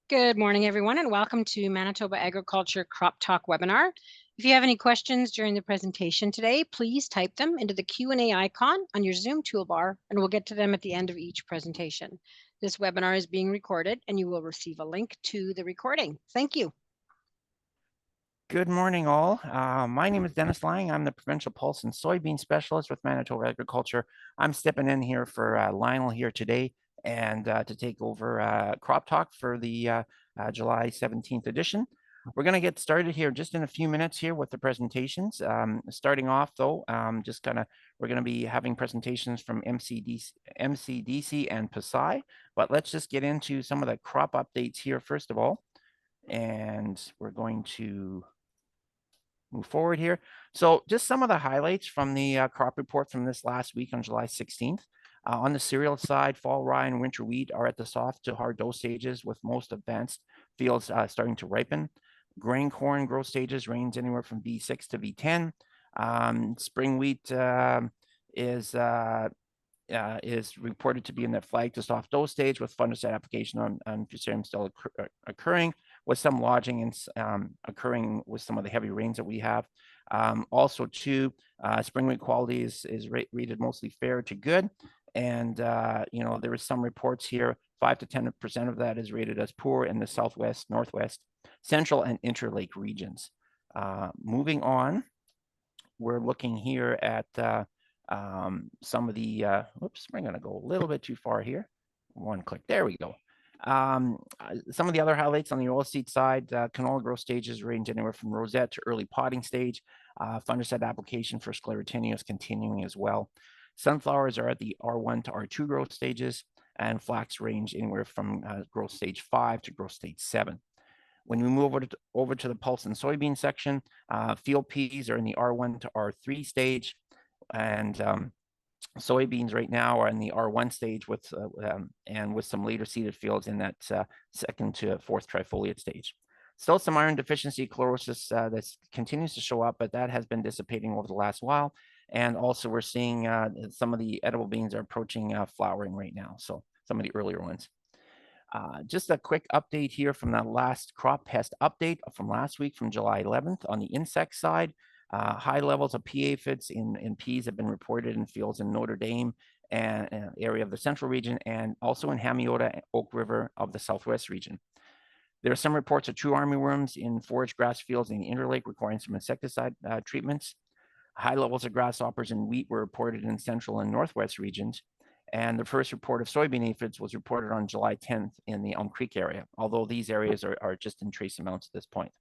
Good morning, everyone, and welcome to Manitoba Agriculture Crop Talk webinar. If you have any questions during the presentation today, please type them into the Q&A icon on your Zoom toolbar, and we'll get to them at the end of each presentation. This webinar is being recorded, and you will receive a link to the recording. Thank you. Good morning, all. My name is Dennis Lang. I'm the Provincial Pulse and Soybean Specialist with Manitoba Agriculture. I'm stepping in here for Lionel here today and to take over Crop Talk for the July 17th edition. We're going to get started here just in a few minutes here with the presentations. Starting off, though, we're going to be having presentations from MCDC and PESAI, but let's just get into some of the crop updates here first of all. And we're going to move forward here. So just some of the highlights from the crop report from this last week on July 16th. On the cereal side, fall rye and winter wheat are at the soft to hard dough stages, with most advanced fields starting to ripen. Grain corn growth stages range anywhere from V6 to V10. Spring wheat is reported to be in the flag to soft dough stage, with fungicide application on fusarium still occurring, with some lodging and occurring with some of the heavy rains that we have. Also, too, spring wheat quality is rated mostly fair to good, and there is some reports here. 5 to 10% of that is rated as poor in the southwest, northwest, central, and interlake regions. Moving on, we're looking here at some of the, oops, I'm going to go a little bit too far here. One click, there we go. Some of the other highlights on the oilseed side, canola growth stages range anywhere from rosette to early potting stage. Fungicide application for sclerotinia is continuing as well. Sunflowers are at the R1 to R2 growth stages, and flax range anywhere from growth stage 5 to growth stage 7. When we move over to the pulse and soybean section, field peas are in the R1 to R3 stage, and soybeans right now are in the R1 stage with some later seeded fields in that second to fourth trifoliate stage. Still some iron deficiency chlorosis that continues to show up, but that has been dissipating over the last while. And also we're seeing some of the edible beans are approaching flowering right now, so some of the earlier ones. Just a quick update here from the last crop pest update from last week, from July 11th. On the insect side, high levels of pea aphids in peas have been reported in fields in Notre Dame and area of the central region, and also in Hamiota and Oak River of the southwest region. There are some reports of true armyworms in forage grass fields in the interlake requiring some insecticide treatments. High levels of grasshoppers in wheat were reported in central and northwest regions. And the first report of soybean aphids was reported on July 10th in the Elm Creek area, although these areas are just in trace amounts at this point.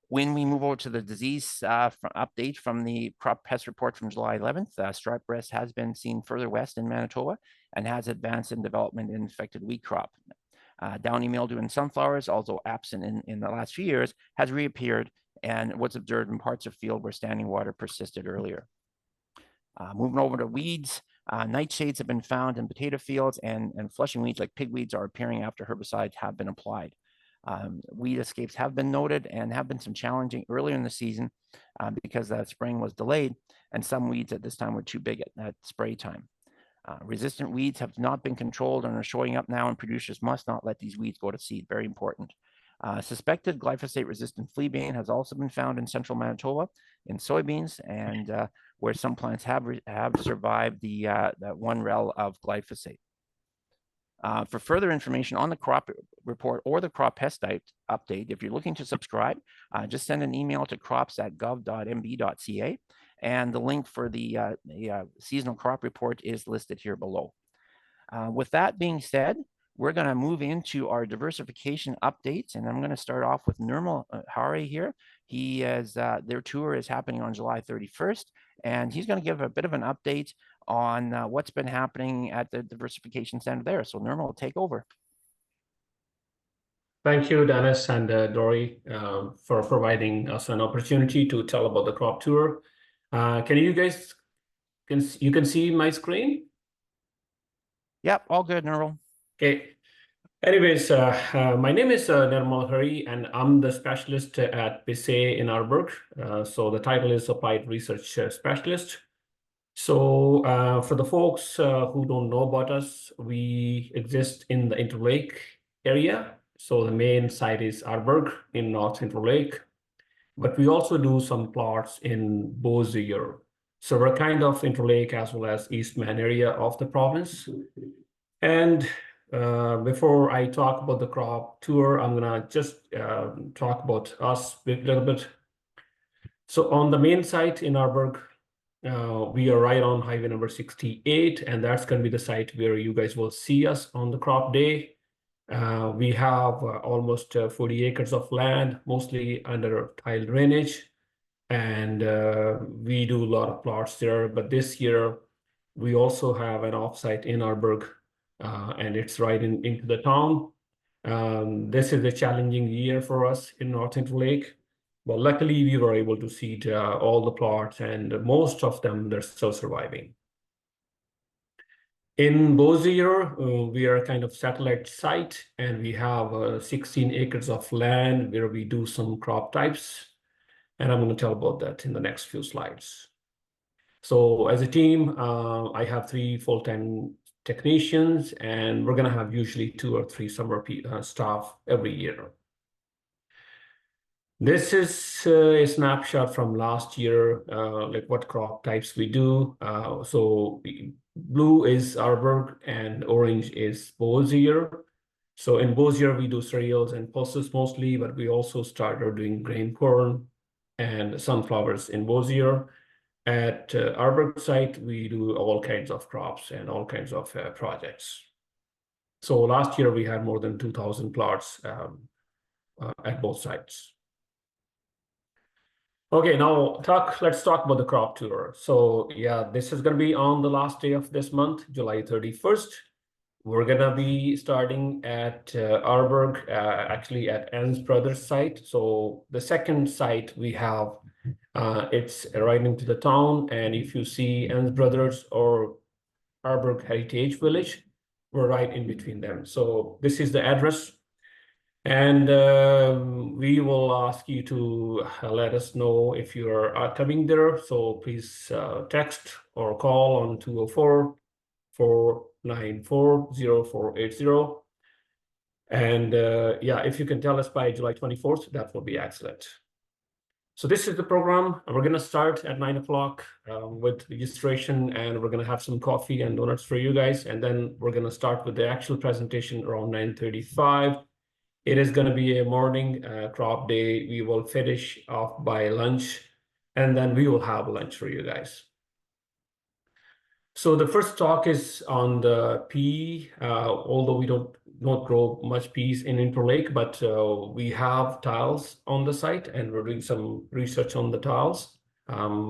When we move over to the disease update from the crop pest report from July 11th, striped breast has been seen further west in Manitoba and has advanced in development in infected wheat crop. Downy mildew in sunflowers, although absent in the last few years, has reappeared and was observed in parts of field where standing water persisted earlier. Moving over to weeds, nightshades have been found in potato fields, and flushing weeds like pigweeds are appearing after herbicides have been applied. Weed escapes have been noted and have been some challenging earlier in the season because that spraying was delayed, and some weeds at this time were too big at spray time. Resistant weeds have not been controlled and are showing up now, and producers must not let these weeds go to seed. Very important. Suspected glyphosate-resistant fleabane has also been found in central Manitoba in soybeans, and where some plants have survived that 1 rel of glyphosate. For further information on the crop report or the crop pest update, if you're looking to subscribe, just send an email to crops@gov.mb.ca, and the link for the seasonal crop report is listed here below. With that being said, we're going to move into our diversification updates, and I'm going to start off with Nirmal Hari here. He is their tour is happening on July 31st, and he's going to give a bit of an update on what's been happening at the diversification center there. So Nirmal, take over. Thank you, Dennis and Dory, for providing us an opportunity to tell about the crop tour. Can you guys can see my screen? Yep, all good, Nirmal. Okay. Anyways, my name is Nirmal Hari, and I'm the specialist at PESAI in Arborg. So the title is Applied Research Specialist. So for the folks who don't know about us, we exist in the Interlake area. So the main site is Arborg in North Central Lake, but we also do some plots in Bossier. So we're kind of Interlake as well as Eastman area of the province. And before I talk about the crop tour, I'm gonna just talk about us a little bit. So on the main site in Arborg, we are right on highway number 68, and that's going to be the site where you guys will see us on the crop day. We have almost 40 acres of land, mostly under tile drainage, and we do a lot of plots there. But this year, we also have an offsite in Arborg, and it's right into the town. This is a challenging year for us in North Central Lake. But luckily, we were able to seed all the plots, and most of them, they're still surviving. In Bossier, we are a kind of satellite site, and we have 16 acres of land where we do some crop types. And I'm going to tell about that in the next few slides. So as a team, I have 3 full-time technicians, and we're going to have usually 2 or 3 summer staff every year. This is a snapshot from last year, like what crop types we do. So blue is Arborg and orange is Bossier. So in Bossier, we do cereals and pulses mostly, but we also started doing grain corn and sunflowers in Bossier. At Arborg site, we do all kinds of crops and all kinds of projects. So last year, we had more than 2,000 plots at both sites. Okay, now let's talk about the crop tour. So yeah, this is going to be on the last day of this month, July 31st. We're going to be starting at Arborg, actually at Ann's Brothers site. So the second site we have, it's right into the town. And if you see Ann's Brothers or Arborg Heritage Village, we're right in between them. So this is the address. And we will ask you to let us know if you are coming there. So please text or call on 204-494-0480. And yeah, if you can tell us by July 24th, that will be excellent. So this is the program. We're going to start at 9 o'clock with registration, and we're going to have some coffee and donuts for you guys. And then we're going to start with the actual presentation around 9:35. It is going to be a morning crop day. We will finish off by lunch, and then we will have lunch for you guys. So the first talk is on the pea, although we don't grow much peas in Interlake, but we have tiles on the site, and we're doing some research on the tiles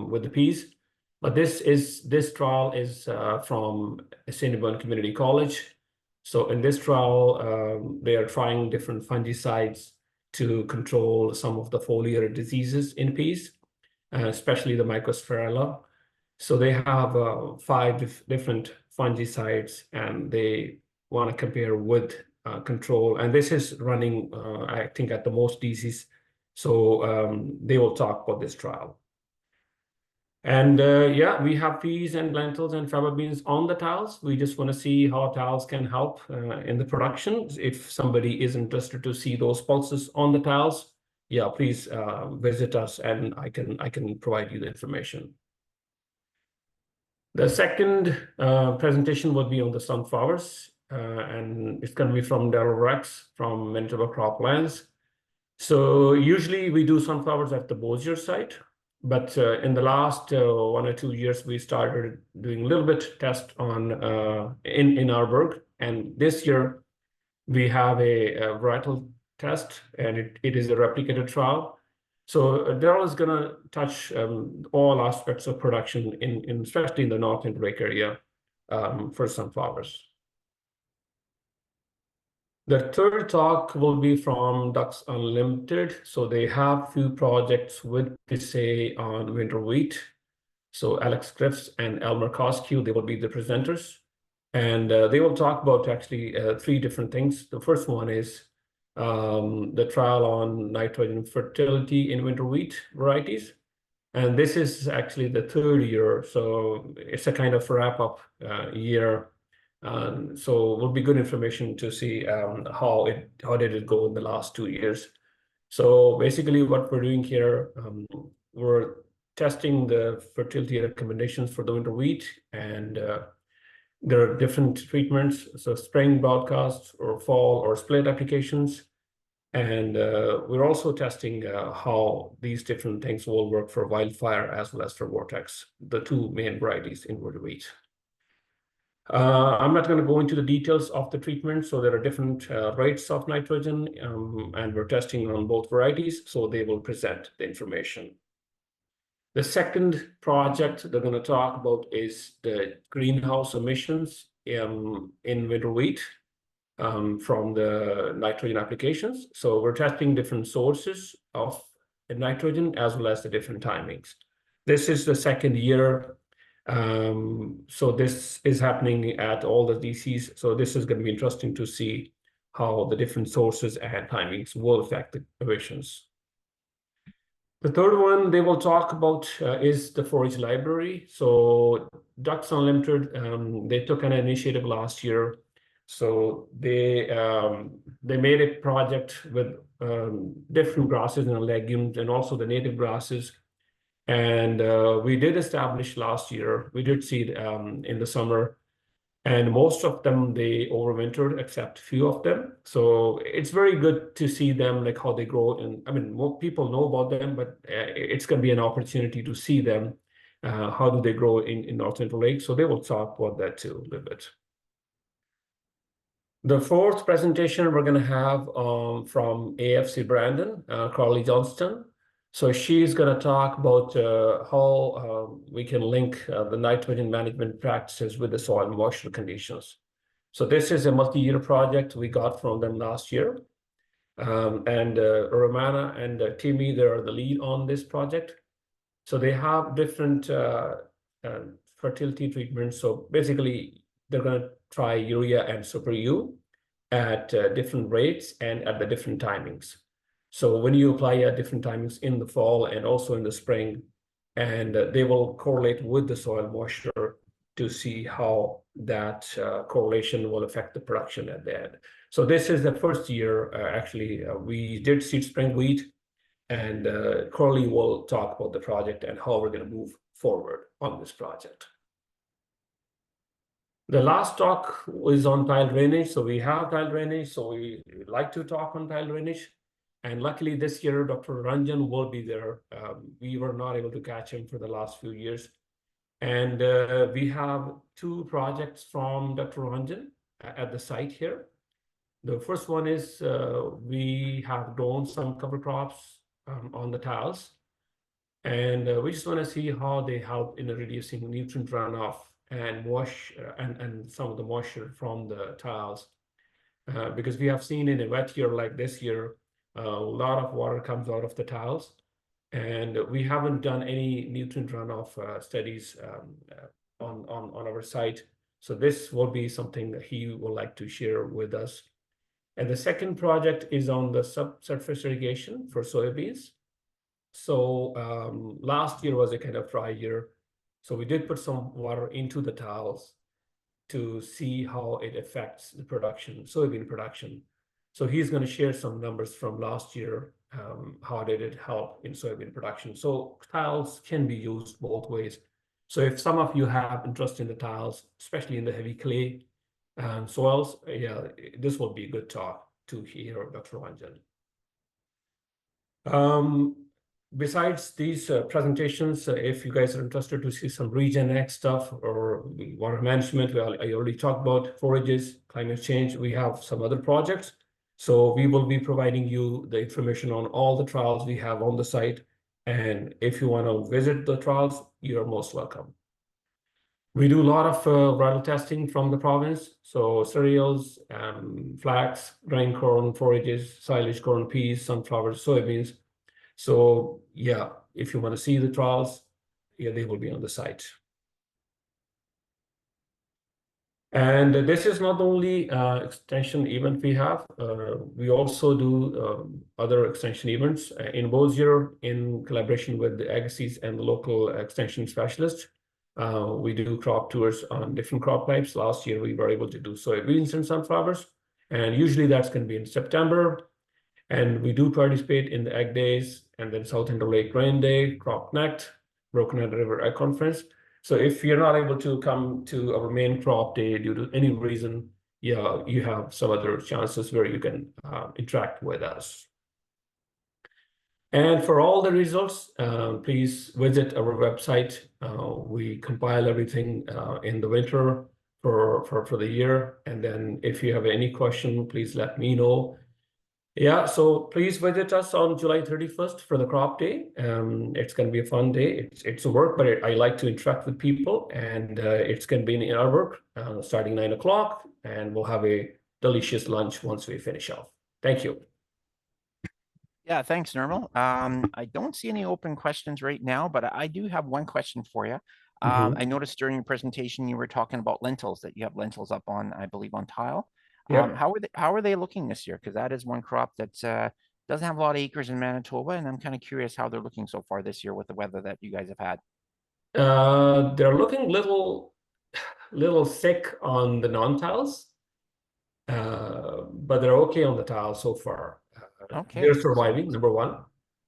with the peas. But this trial is from Assiniboine Community College. So in this trial, they are trying different fungicides to control some of the foliar diseases in peas, especially the Mycosphaerella. So they have 5 different fungicides, and they want to compare with control. And this is running, I think, at the most DCs. So they will talk about this trial. And yeah, we have peas and lentils and faba beans on the tiles. We just want to see how tiles can help in the production. If somebody is interested to see those pulses on the tiles, yeah, please visit us, and I can provide you the information. The second presentation will be on the sunflowers, and it's going to be from Daryl Rex from Manitoba Croplands. So usually we do sunflowers at the Bossier site. But in the last 1 or 2 years, we started doing a little bit test on in Arborg. And this year, we have a varietal test, and it is a replicated trial. So Daryl is going to touch all aspects of production, especially in the North Interlake area for sunflowers. The third talk will be from Ducks Unlimited. So they have few projects with PESAI on winter wheat. So Alex Griffiths and Elmer Cosque, they will be the presenters. And they will talk about actually 3 different things. The first one is the trial on nitrogen fertility in winter wheat varieties. And this is actually the 3rd year. So it's a kind of wrap-up year. So it will be good information to see how did it go in the last 2 years. So basically what we're doing here, we're testing the fertility recommendations for the winter wheat, and there are different treatments, so spring broadcast or fall or split applications. And we're also testing how these different things will work for wildfire as well as for vortex, the two main varieties in winter wheat. I'm not going to go into the details of the treatment. So there are different rates of nitrogen, and we're testing on both varieties, so they will present the information. The second project they're going to talk about is the greenhouse emissions in winter wheat from the nitrogen applications. So we're testing different sources of nitrogen as well as the different timings. This is the second year. So this is happening at all the DCs. So this is going to be interesting to see how the different sources and timings will affect the emissions. The third one they will talk about is the forage library. So Ducks Unlimited, they took an initiative last year. So they made a project with different grasses and legumes and also the native grasses. And we did establish last year, we did seed in the summer, and most of them, they overwintered except a few of them. So it's very good to see them, like how they grow. And I mean, more people know about them, but it's going to be an opportunity to see them. How do they grow in North Central Lake? So they will talk about that too a little bit. The fourth presentation we're going to have from AFC Brandon, Carly Johnston. So she's going to talk about how we can link the nitrogen management practices with the soil moisture conditions. So this is a multi-year project we got from them last year. And Romana and Timmy, they are the lead on this project. So they have different fertility treatments. So basically, they're going to try urea and super U at different rates and at the different timings. So when you apply at different timings in the fall and also in the spring, and they will correlate with the soil moisture to see how that correlation will affect the production at the end. So this is the first year, actually, we did seed spring wheat, and Carly will talk about the project and how we're going to move forward on this project. The last talk is on tile drainage. So we have tile drainage, so we like to talk on tile drainage. And luckily this year, Dr. Ranjan will be there. We were not able to catch him for the last few years. And we have two projects from Dr. Ranjan at the site here. The first one is we have grown some cover crops on the tiles. And we just want to see how they help in reducing nutrient runoff and and some of the moisture from the tiles. Because we have seen in a wet year like this year, a lot of water comes out of the tiles, and we haven't done any nutrient runoff studies on our site. So this will be something that he would like to share with us. And the second project is on the subsurface irrigation for soybeans. So last year was a kind of dry year. So we did put some water into the tiles to see how it affects the production, soybean production. So he's going to share some numbers from last year. How did it help in soybean production? So tiles can be used both ways. So if some of you have interest in the tiles, especially in the heavy clay soils, yeah, this will be a good talk to hear Dr. Ranjan. Besides these presentations, if you guys are interested to see some Regen X stuff or water management, well, I already talked about forages, climate change. We have some other projects. So we will be providing you the information on all the trials we have on the site. And if you want to visit the trials, you're most welcome. We do a lot of varietal testing from the province. So cereals, flax, grain corn, forages, silage corn, peas, sunflowers, soybeans. So yeah, if you want to see the trials, yeah, they will be on the site. And this is not the only extension event we have. We also do other extension events in Bossier in collaboration with the agencies and the local extension specialists. We do crop tours on different crop types. Last year, we were able to do soybeans and sunflowers, and usually that's going to be in September. And we do participate in the Egg Days and then South Interlake Rain Day, Crop Connect, Broken Head River Egg Conference. So if you're not able to come to our main crop day due to any reason, yeah, you have some other chances where you can interact with us. And for all the results, please visit our website. We compile everything in the winter for the year. And then if you have any question, please let me know. Yeah, so please visit us on July 31st for the crop day. It's going to be a fun day. It's a work, but I like to interact with people, and it's going to be in our work starting 9 o'clock, and we'll have a delicious lunch once we finish off. Thank you. Yeah, thanks, Nirmal. I don't see any open questions right now, but I do have one question for you. I noticed during your presentation you were talking about lentils, that you have lentils up on, I believe, on tile. Yeah. How are they looking this year? Because that is one crop that doesn't have a lot of acres in Manitoba, and I'm kind of curious how they're looking so far this year with the weather that you guys have had. They're looking little sick on the non-tiles, but they're okay on the tiles so far. Okay. They're surviving, number one.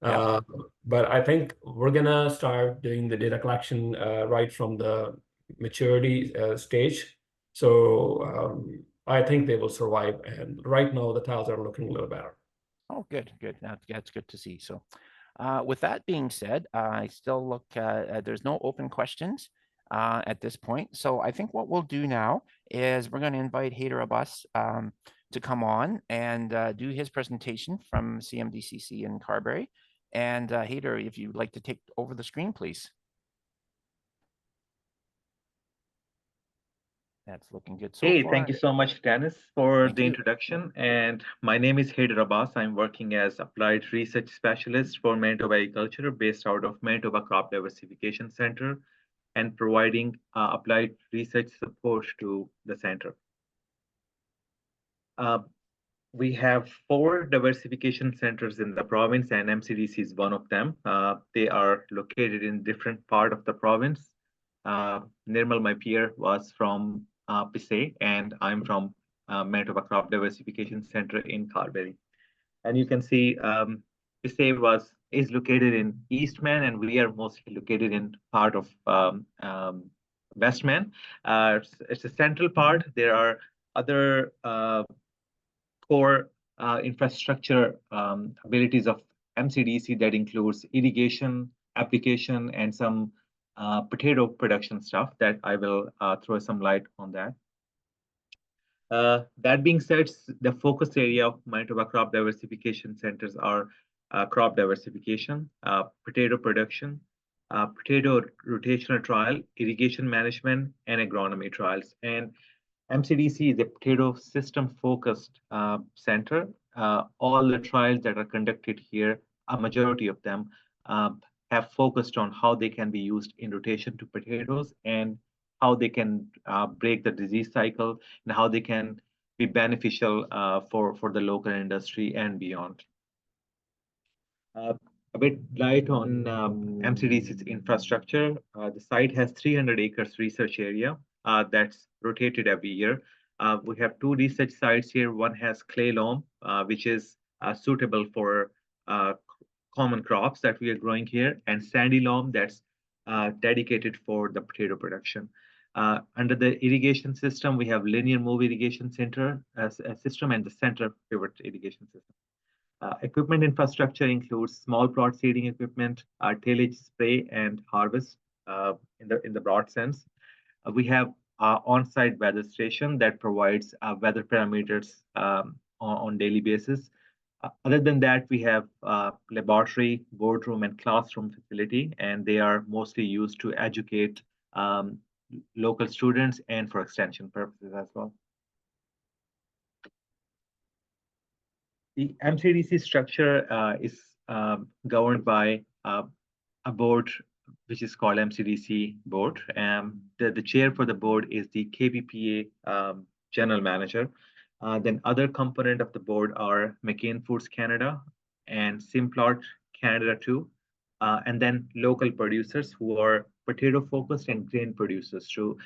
Yeah. But I think we're gonna start doing the data collection right from the maturity stage. So I think they will survive. And right now the tiles are looking a little better. Oh, good. That's good to see. So with that being said, I still look, there's no open questions at this point. So I think what we'll do now is we're going to invite Haider Abbas to come on and do his presentation from CMDCC in Carberry. And Haider, if you'd like to take over the screen, please. That's looking good so far. Thank you so much, Dennis, for Thank the you. introduction. And my name is Haider Abbas. I'm working as Applied Research Specialist for Manitoba Agriculture based out of Manitoba Crop Diversification Center and providing applied research support to the center. We have 4 diversification centers in the province, and MCDC is one of them. They are located in different part of the province. Nirmal, my peer, was from PESAI, and I'm from Manitoba Crop Diversification Center in Carberry. And you can see PESAI is located in Eastman, and we are mostly located in part of Westman. It's a central part. There are other core infrastructure abilities of MCDC that includes irrigation, application, and some potato production stuff that I will throw some light on that. That being said, the focus area of Manitoba Crop Diversification Centers are crop diversification, potato production, potato rotational trial, irrigation management, and agronomy trials. And MCDC is a potato system focused center. All the trials that are conducted here, a majority of them have focused on how they can be used in rotation to potatoes and how they can break the disease cycle and how they can be beneficial for the local industry and beyond. A bit light on MCDC's infrastructure. The site has 300 acres research area that's rotated every year. We have 2 research sites here. One has clay loam, which is suitable for common crops that we are growing here, and sandy loam that's dedicated for the potato production. Under the irrigation system, we have linear move irrigation center as a system and the center pivot irrigation system. Equipment infrastructure includes small plot seeding equipment, tillage, spray, and harvest in the broad sense. We have on-site weather station that provides weather parameters on daily basis. Other than that, we have laboratory, boardroom, and classroom facility, and they are mostly used to educate local students and for extension purposes as well. The MCDC structure is governed by a board which is called MCDC board. The chair for the board is the KPPA general manager. Then other component of the board are McCain Foods Canada and Simplot Canada too, and then local producers who are potato focused and grain producers so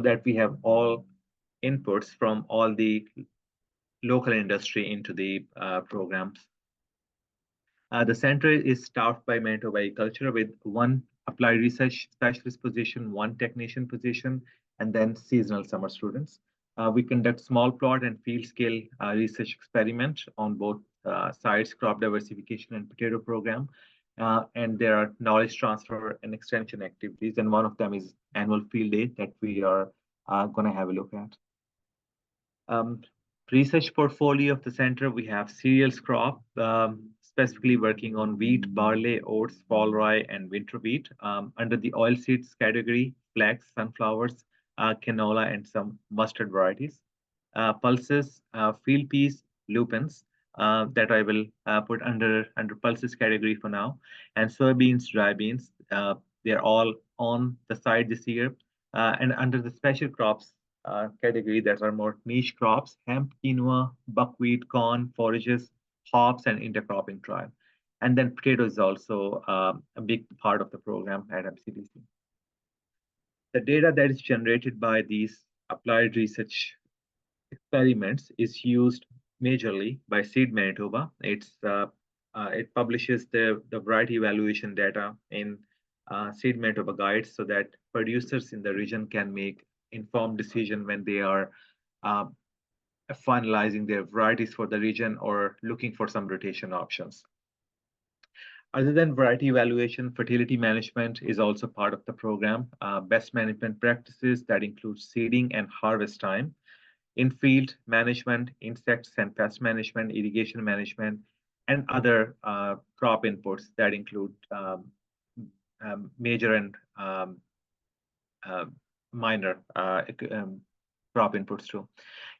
that we have all inputs from all the local industry into the programs. The center is staffed by Manitoba Agriculture with one applied research specialist position, one technician position, and then seasonal summer students. We conduct small plot and field scale research experiment on both sides, crop diversification and potato program. And there are knowledge transfer and extension activities. And one of them is annual field day that we are going to have a look at. Research portfolio of the center, we have cereals crop, specifically working on wheat, barley, oats, fall rye, and winter wheat. Under the oilseeds category, flax, sunflowers, canola, and some mustard varieties. Pulses, field peas, lupins, that I will put under pulses category for now, and soybeans, dry beans. They're all on the side this year. And under the special crops category that are more niche crops, hemp, quinoa, buckwheat, corn, forages, hops, and intercropping trial. And then potato is also a big part of the program at MCDC. The data that is generated by these applied research experiments is used majorly by Seed Manitoba. It publishes the variety evaluation data in Seed Manitoba guides so that producers in the region can make informed decision when they are finalizing their varieties for the region or looking for some rotation options. Other than variety evaluation, fertility management is also part of the program. Best management practices that include seeding and harvest time, in-field management, insects and pest management, irrigation management, and other crop inputs that include major and minor crop inputs too.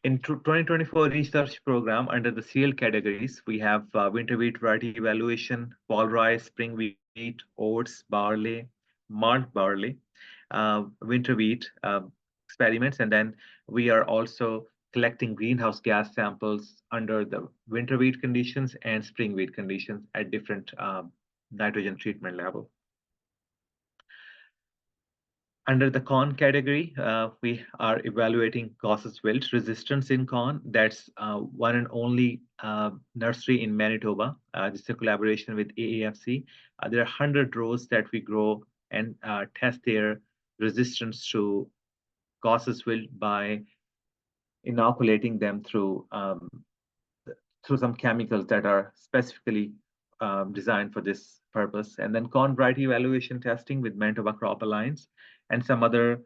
In 2024 research program under the cereal categories, we have winter wheat variety evaluation, fall rye, spring wheat, oats, barley, malt barley, winter wheat experiments, and then we are also collecting greenhouse gas samples under the winter wheat conditions and spring wheat conditions at different nitrogen treatment level. Under the corn category, we are evaluating Gauss's wilt resistance in corn. That's one and only nursery in Manitoba. This is a collaboration with AAFC. There are 100 rows that we grow and test their resistance to Gauss's wilt by inoculating them through some chemicals that are specifically designed for this purpose. And then corn variety evaluation testing with Manitoba Crop Alliance and some other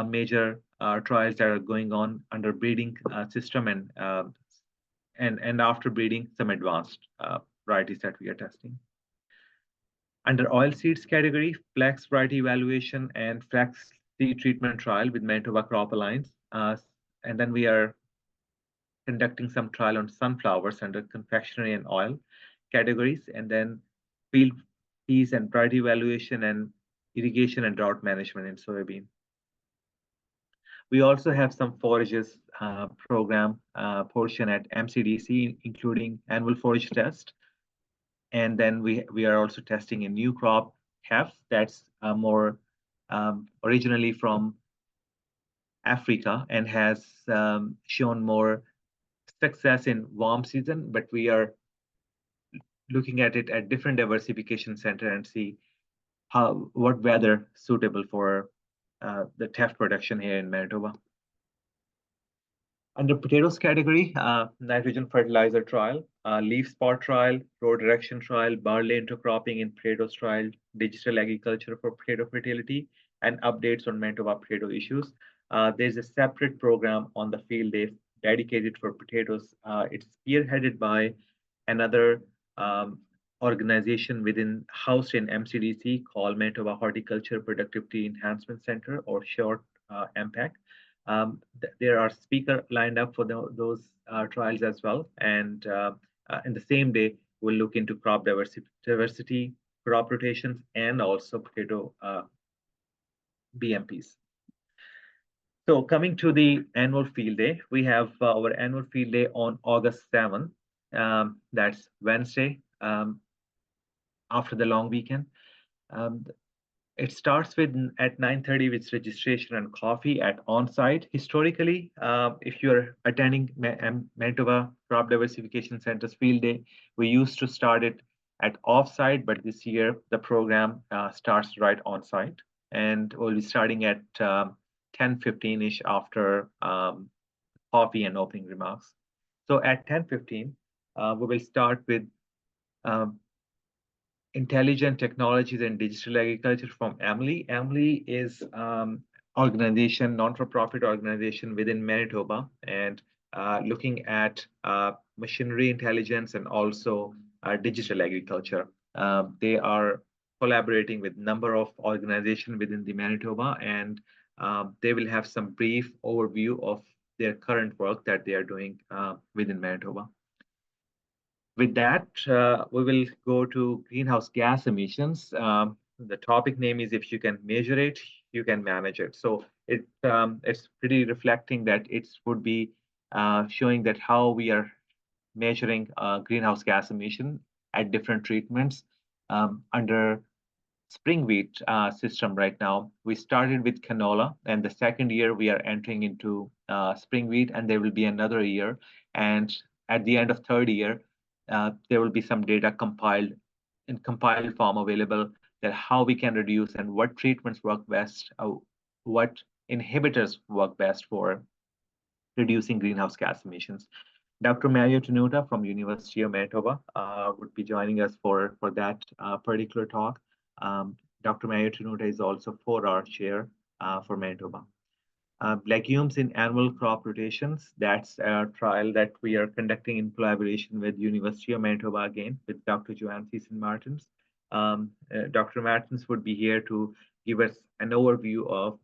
major trials that are going on under breeding system and after breeding some advanced varieties that we are testing. Under oilseeds category, flax variety evaluation and flax seed treatment trial with Manitoba Crop Alliance. And then we are conducting some trial on sunflowers under confectionery and oil categories, and then field peas and variety evaluation and irrigation and drought management in soybean. We also have some forages program portion at MCDC, including annual forage test. And then we are also testing a new crop, hef, that's more originally from Africa and has shown more success in warm season, but we are looking at it at different diversification center and see what weather suitable for the teff production here in Manitoba. Under potatoes category, nitrogen fertilizer trial, leaf spot trial, row direction trial, barley intercropping in potatoes trial, digital agriculture for potato fertility, and updates on Manitoba potato issues. There's a separate program on the field day dedicated for potatoes. It's spearheaded by another organization housed in MCDC called Manitoba Horticulture Productivity Enhancement Center, or short MPEC. There are speakers lined up for those trials as well. And in the same day, we'll look into crop diversity, crop rotations, and also potato BMPs. So coming to the annual field day, we have our annual field day on August 7th. That's Wednesday after the long weekend. It starts with at 9:30 with registration and coffee at on-site. Historically, if you're attending Manitoba Crop Diversification Center's field day, we used to start it at off-site, but this year the program starts right on-site, and we'll be starting at 10:15-ish after coffee and opening remarks. So at 10:15, we will start with intelligent technologies and digital agriculture from Emily. Emily is organization, non-for-profit organization within Manitoba, and looking at machinery intelligence and also digital agriculture. They are collaborating with a number of organizations within the Manitoba, and they will have some brief overview of their current work that they are doing within Manitoba. With that, we will go to greenhouse gas emissions. The topic name is if you can measure it, you can manage it. So it's pretty reflecting that it would be showing that how we are measuring greenhouse gas emission at different treatments under spring wheat system right now. We started with canola, and the second year we are entering into spring wheat, and there will be another year. And at the end of third year, there will be some data compiled in compiled form available that how we can reduce and what treatments work best, what inhibitors work best for reducing greenhouse gas emissions. Dr. Mario Tenuta from University of Manitoba would be joining us for that particular talk. Dr. Mario Tenuta is also 4-hour chair for Manitoba. Legumes in annual crop rotations, that's a trial that we are conducting in collaboration with University of Manitoba again with Dr. Joanne Thiessen-Martens. Dr. Martens would be here to give us an overview of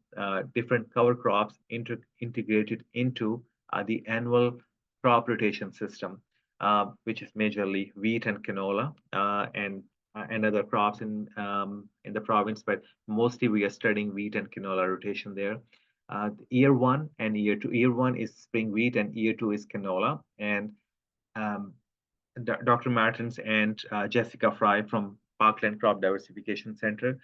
different cover crops integrated into the annual crop rotation system, which is majorly wheat and canola and other crops in the province, but mostly we are studying wheat and canola rotation there. Year 1 and year 2. Year 1 is spring wheat and year 2 is canola. And Dr. Martens and Jessica Fry from Parkland Crop Diversification Center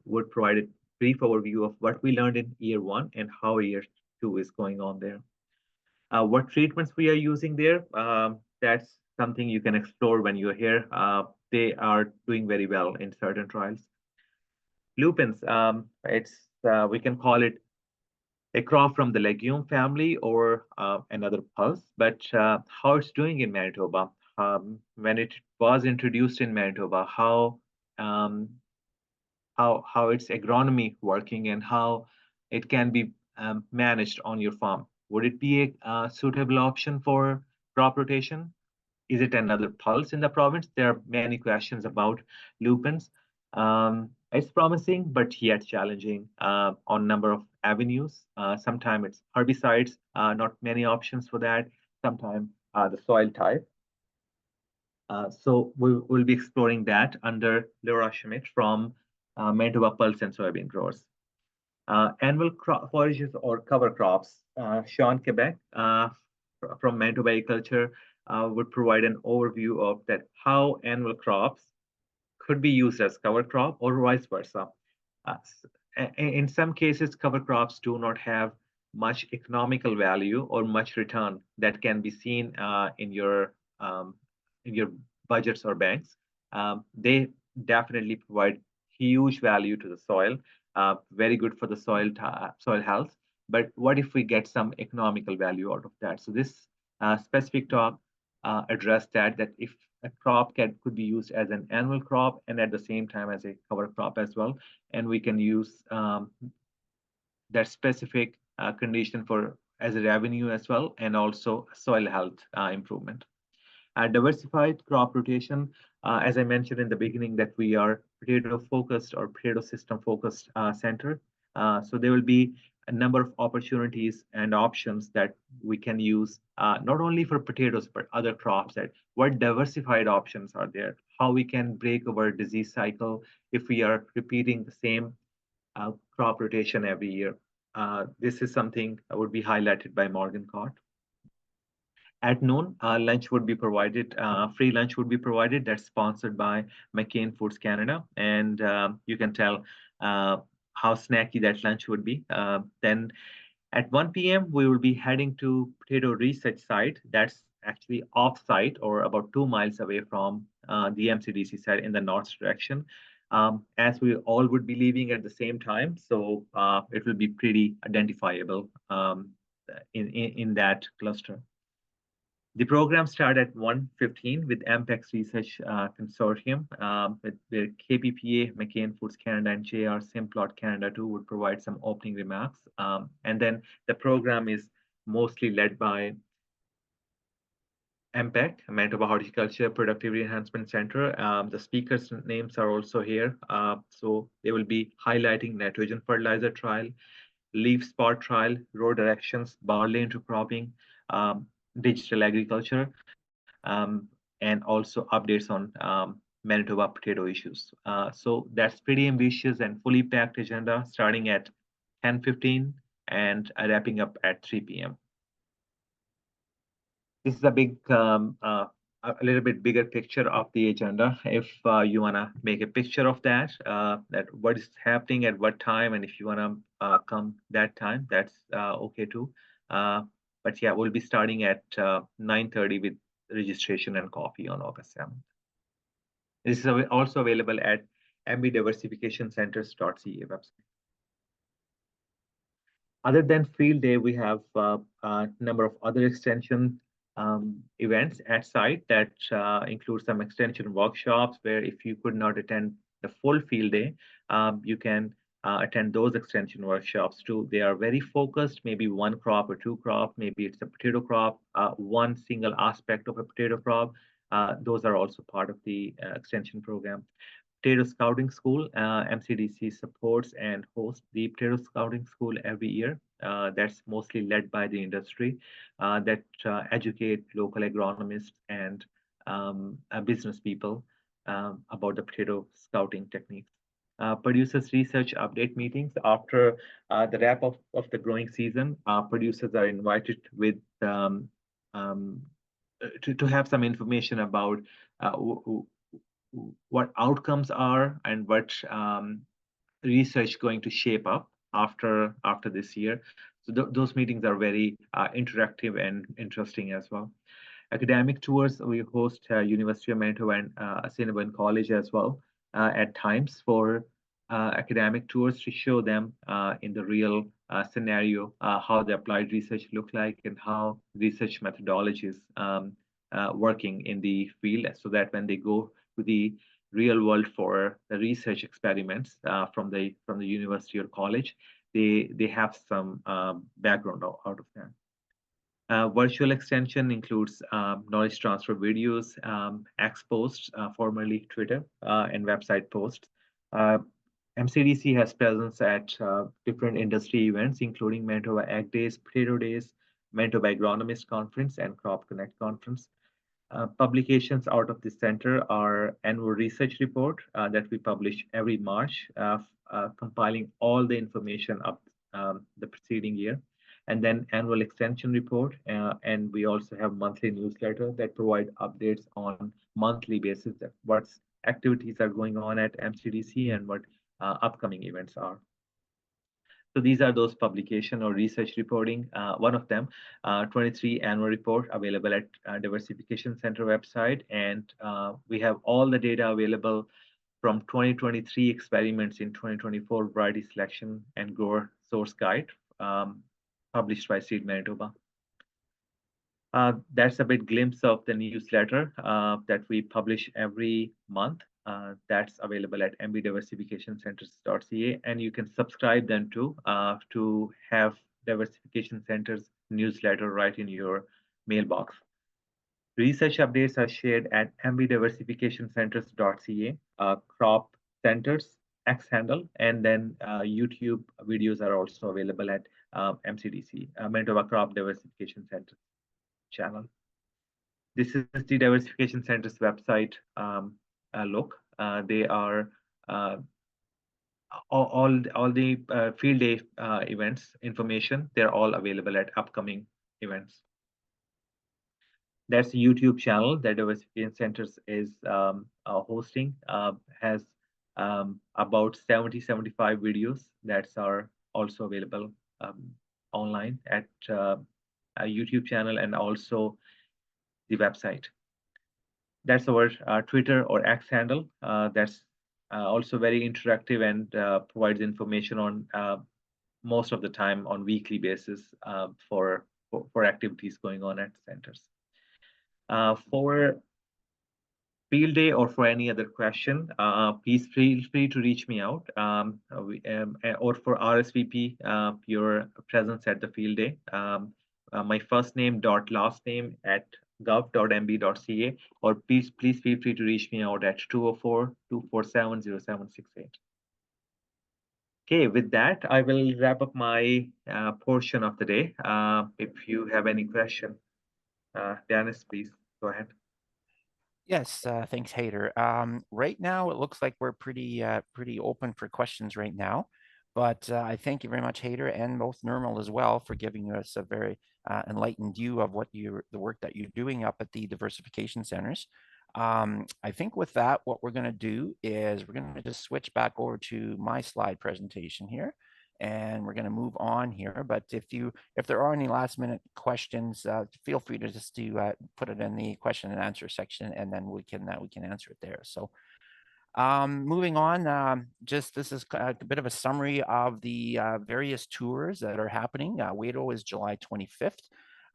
would provide a brief overview of what we learned in year 1 and how year 2 is going on there. What treatments we are using there, that's something you can explore when you're here. They are doing very well in certain trials. Lupins, we can call it a crop from the legume family or another pulse, but how it's doing in Manitoba, when it was introduced in Manitoba, how its agronomy working and how it can be managed on your farm. Would it be a suitable option for crop rotation? Is it another pulse in the province? There are many questions about lupins. It's promising, but yet challenging on number of avenues. Sometimes it's herbicides, not many options for that. Sometimes the soil type. So we'll be exploring that under Laura Schmidt from Manitoba Pulse and Soybean Growers. Annual crop forages or cover crops. Sean Quebec from Manitoba Agriculture would provide an overview of that how annual crops could be used as cover crop or vice versa. In some cases, cover crops do not have much economical value or much return that can be seen in your budgets or banks. They definitely provide huge value to the soil, very good for the soil health. But what if we get some economical value out of that? So this specific talk address that if a crop could be used as an annual crop and at the same time as a cover crop as well, and we can use that specific condition for as a revenue as well, and also soil health improvement. Diversified crop rotation, as I mentioned in the beginning, that we are potato focused or potato system focused center. So there will be a number of opportunities and options that we can use, not only for potatoes, but other crops. That what diversified options are there, how we can break our disease cycle if we are repeating the same crop rotation every year. This is something that would be highlighted by Morgan Cott. At noon, lunch would be provided, free lunch would be provided. That's sponsored by McCain Foods Canada. And you can tell how snacky that lunch would be. Then at 1 p.m., we will be heading to Potato Research Site. That's actually off-site or about 2 miles away from the MCDC site in the north direction. As we all would be leaving at the same time, so it will be pretty identifiable in that cluster. The program started at 1:15 with MPEX Research Consortium, with where KPPA, McCain Foods Canada, and JR Simplot Canada too would provide some opening remarks. And then the program is mostly led by MPEC, Manitoba Horticulture Productivity Enhancement Center. The speakers' names are also here. So they will be highlighting nitrogen fertilizer trial, leaf spot trial, row directions, barley intercropping, digital agriculture, and also updates on Manitoba potato issues. So that's pretty ambitious and fully packed agenda starting at 10:15 and wrapping up at 3 p.m. This is a big, a little bit bigger picture of the agenda. If you want to make a picture of that, that what is happening at what time, and if you want to come that time, that's okay too. But yeah, we'll be starting at 9:30 with registration and coffee on August 7th. This is also available at mbdiversificationcenters.ca website. Other than field day, we have a number of other extension events at site that include some extension workshops where if you could not attend the full field day, you can attend those extension workshops too. They are very focused, maybe one crop or two crop, maybe it's a potato crop, one single aspect of a potato crop. Those are also part of the extension program. Potato Scouting School, MCDC supports and hosts the Potato Scouting School every year. That's mostly led by the industry that educate local agronomists and business people about the potato scouting techniques. Producers research update meetings after the wrap of the growing season. Producers are invited with to have some information about what outcomes are and what research going to shape up after this year. So those meetings are very interactive and interesting as well. Academic tours, we host University of Manitoba and Assiniboine College as well at times for academic tours to show them in the real scenario how the applied research look like and how research methodologies working in the field, so that when they go to the real world for the research experiments from the university or college, they have some background out of that. Virtual extension includes knowledge transfer videos, X posts, formerly Twitter, and website posts. MCDC has presence at different industry events, including Manitoba Ag Days, Potato Days, Manitoba Agronomist Conference, and Crop Connect Conference. Publications out of this center are annual research report that we publish every March, compiling all the information of the preceding year, and then annual extension report. And we also have monthly newsletter that provide updates on monthly basis of what activities are going on at MCDC and what upcoming events are. So these are those publication or research reporting. One of them, 23 annual report available at Diversification Center website. And we have all the data available from 2023 experiments in 2024 variety selection and grower source guide published by Seed Manitoba. That's a bit glimpse of the newsletter that we publish every month. That's available at mbdiversificationcenters.ca, and you can subscribe then to have Diversification Centers newsletter right in your mailbox. Research updates are shared at mbdiversificationcenters.ca, Crop Centers X handle, and then YouTube videos are also available at MCDC, Manitoba Crop Diversification Center channel. This is the Diversification Centers website look. They are all the field day events information. They're all available at upcoming events. That's a YouTube channel that Diversification Centers is hosting. Has about 75 videos that are also available online at a YouTube channel and also the website. That's our Twitter or X handle. That's also very interactive and provides information on most of the time on weekly basis for activities going on at centers. For field day or for any other question, please feel free to reach me out or for RSVP your presence at the field day. My first name dot last name at gov.mb.ca, or please feel free to reach me out at 204-247-0768. Okay, with that, I will wrap up my portion of the day. If you have any question, Dennis, please go ahead. Yes, thanks, Hayder. Right now, it looks like we're pretty open for questions right now. But I thank you very much, Hayder, and both Nirmal as well, for giving us a very enlightened view of what the work that you're doing up at the diversification centers. I think with that, what we're going to do is we're going to just switch back over to my slide presentation here, and we're going to move on here. But if there are any last minute questions, feel free to just put it in the question and answer section, and then we can answer it there. So moving on, just this is a bit of a summary of the various tours that are happening. WATO is July 25th.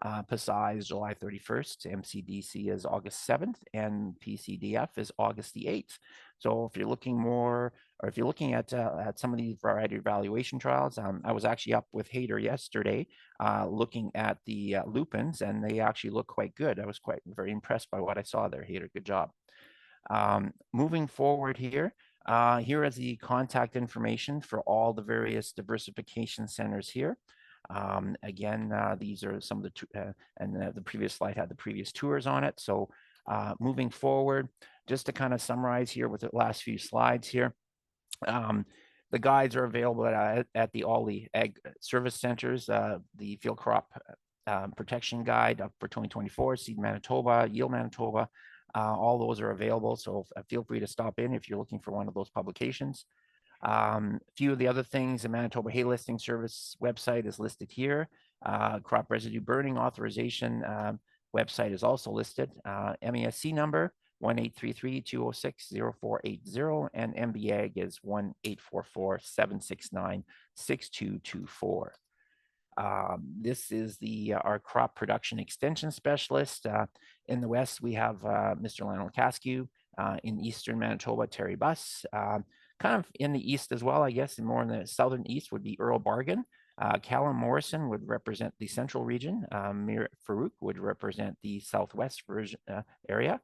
PESAI is July 31st, MCDC is August 7th, and PCDF is August the 8th. So if you're looking more, or if you're looking at some of these variety evaluation trials, I was actually up with Hayder yesterday looking at the lupins, and they actually look quite good. I was very impressed by what I saw there, Hayder. Good job. Moving forward here, here is the contact information for all the various diversification centers here. Again, these are some of the, and the previous slide had the previous tours on it. So moving forward, just to kind of summarize here with the last few slides here, the guides are available at all the ag service centers, the field crop protection guide for 2024, Seed Manitoba, Yield Manitoba, all those are available. So feel free to stop in if you're looking for one of those publications. A few of the other things, the Manitoba Hay Listing Service website is listed here. Crop residue burning authorization website is also listed. MESC number 1-833-206-0480, and MBAG is 1-844-769-6224. This is our crop production extension specialist. In the West, we have Mr. Lionel Cascu. In Eastern Manitoba, Terry Buss. Kind of in the East as well, I guess, and more in the Southern East would be Earl Bargan. Callum Morrison would represent the Central region. Mir Farouk would represent the Southwest area.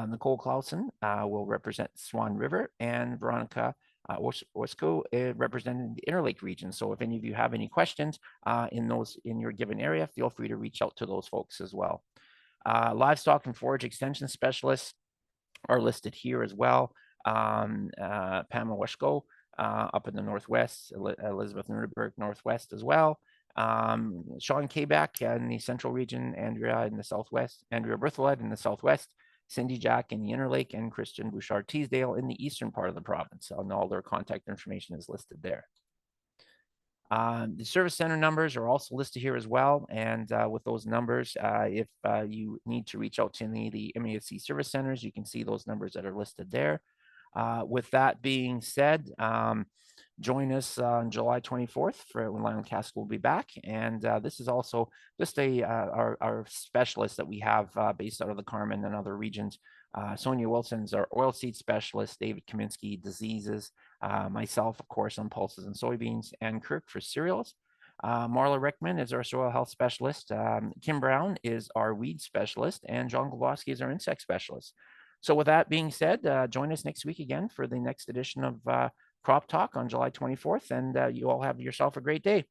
Nicole Clausen will represent Swan River, and Veronica Orsko representing the Interlake region. So if any of you have any questions in your given area, feel free to reach out to those folks as well. Livestock and forage extension specialists are listed here as well. Pamela Weshko up in the Northwest, Elizabeth Nuremberg Northwest as well. Sean Kabak in the Central region, Andrea in the Southwest, Andrea Bertheled in the Southwest, Cindy Jack in the Interlake, and Christian Bouchard Teasdale in the eastern part of the province. And all their contact information is listed there. The service center numbers are also listed here as well. And with those numbers, if you need to reach out to any of the MESC service centers, you can see those numbers that are listed there. With that being said, join us on July 24th for when Lionel Casco will be back. And this is also just our specialist that we have based out of the Carmen and other regions. Sonia Wilson's our oilseed specialist, David Kaminsky, diseases, myself, of course, on pulses and soybeans, and Kirk for cereals. Marla Rickman is our soil health specialist. Kim Brown is our weed specialist, and John Glowosky is our insect specialist. So with that being said, join us next week again for the next edition of Crop Talk on July 24th, and you all have yourself a great day.